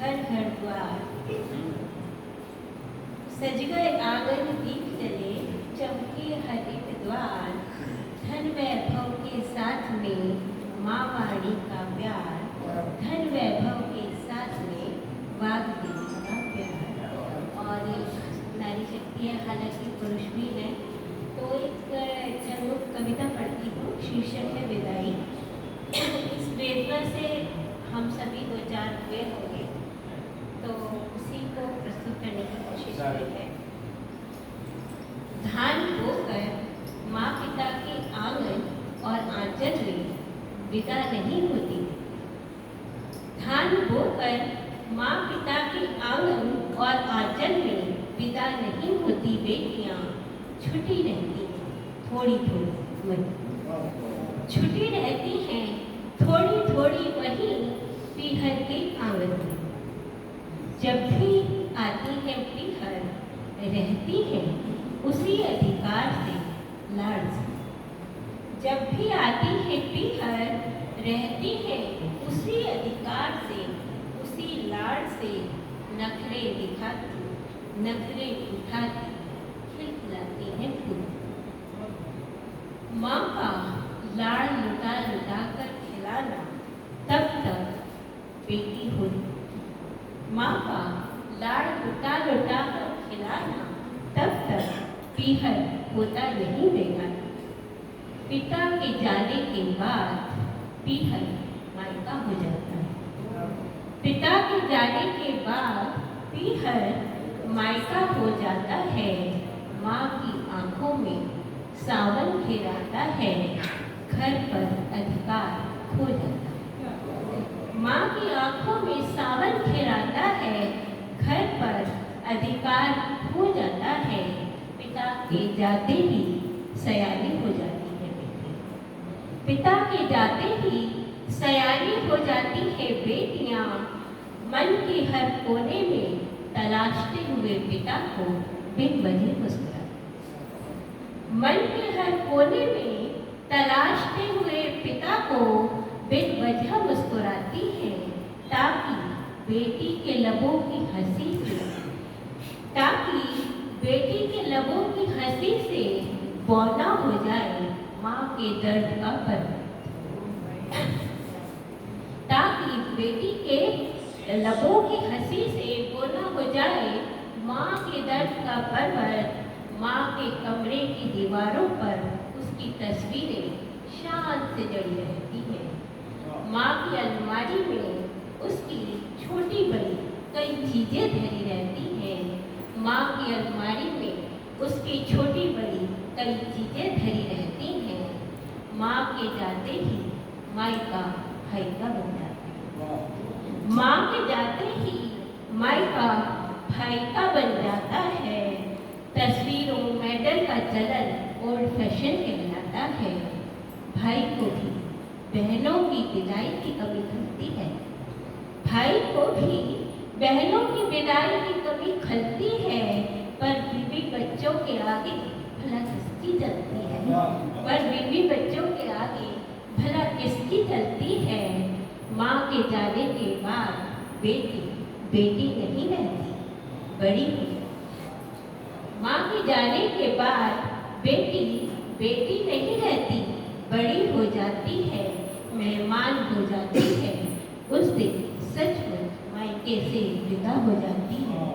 हर हर द्वार। सज गए आंगन दीप जले, चमके हर एक द्वार। धन वैभव के साथ में माँ वाणी का प्यार, धन वैभव के साथ में वाग देवी का प्यार। और नारी शक्ति है, हालांकि पुरुष भी है। तो एक जब कविता पढ़ती हूँ, शीर्षक है विदाई। इस वेदना से हम सभी दो चार हुए होंगे, तो उसी को प्रस्तुत करने की कोशिश की है। धान बोकर माँ पिता के आंगन और आंचल में विदा नहीं होती। धान बोकर माँ पिता के आंगन और आंचल में विदा नहीं होती बेटियाँ, छुटी रहती थोड़ी थोड़ी छुटी रहती हैं थोड़ी थोड़ी वहीं पीहर के आंगन में। जब भी आती है पीहर, रहती है उसी अधिकार से लाड़ से। जब भी आती है पीहर, रहती है उसी अधिकार से, उसी लाड़ से। नखरे दिखाती, नखरे उठाती, खिलखिलाती है फूल। माँ का लाड़ लुटा लुटा कर खिलाना तब तक बेटी होती। माँ का लाड़ लुटा लुटा कर खिलाना तब तक पीहर होता नहीं बेटा। पिता के जाने के बाद पीहर मायका हो जाता है। पिता के जाने के बाद पीहर मायका हो जाता है। माँ की आंखों में सावन घेराता है, घर पर अधिकार खो जाता है। माँ की आंखों में सावन घेराता है, घर पर अधिकार खो जाता है। पिता के जाते ही सयानी हो जाती है बेटी। पिता के जाते ही सयानी हो जाती है बेटियाँ। मन के हर कोने में तलाशते हुए पिता को बिन वजह मुस्कुराती। मन के हर कोने में तलाशते हुए पिता को बिन वजह मुस्कुराती है, ताकि बेटी के लबों की हंसी से, ताकि बेटी के लबों की हंसी से बौना हो जाए माँ के दर्द का पर्वत। ताकि बेटी के लबों की हंसी से बौना हो जाए माँ के दर्द का पर्वत। माँ के कमरे की दीवारों पर उसकी तस्वीरें शान से जड़ी रहती हैं। माँ की अलमारी में उसकी छोटी बड़ी कई चीजें धरी रहती हैं। माँ की अलमारी में उसकी छोटी बड़ी कई चीजें धरी रहती हैं। माँ के जाते ही मायका भाईका बन जाता है। माँ के जाते ही मायका भाईका बन जाता है। तस्वीरों मेडल का चलन ओल्ड फैशन कहलाता है। भाई को भी बहनों की विदाई की कमी खलती है। भाई को भी बहनों की विदाई की कमी खलती है। पर बीवी बच्चों के आगे भला किसकी चलती है? पर बीवी बच्चों के आगे भला किसकी चलती है? माँ के जाने के बाद बेटी बेटी नहीं रहती, बड़ी हो। माँ के जाने के बाद बेटी बेटी नहीं रहती, बड़ी हो जाती है, मेहमान हो जाती है। उस दिन सचमुच मायके से विदा हो जाती है।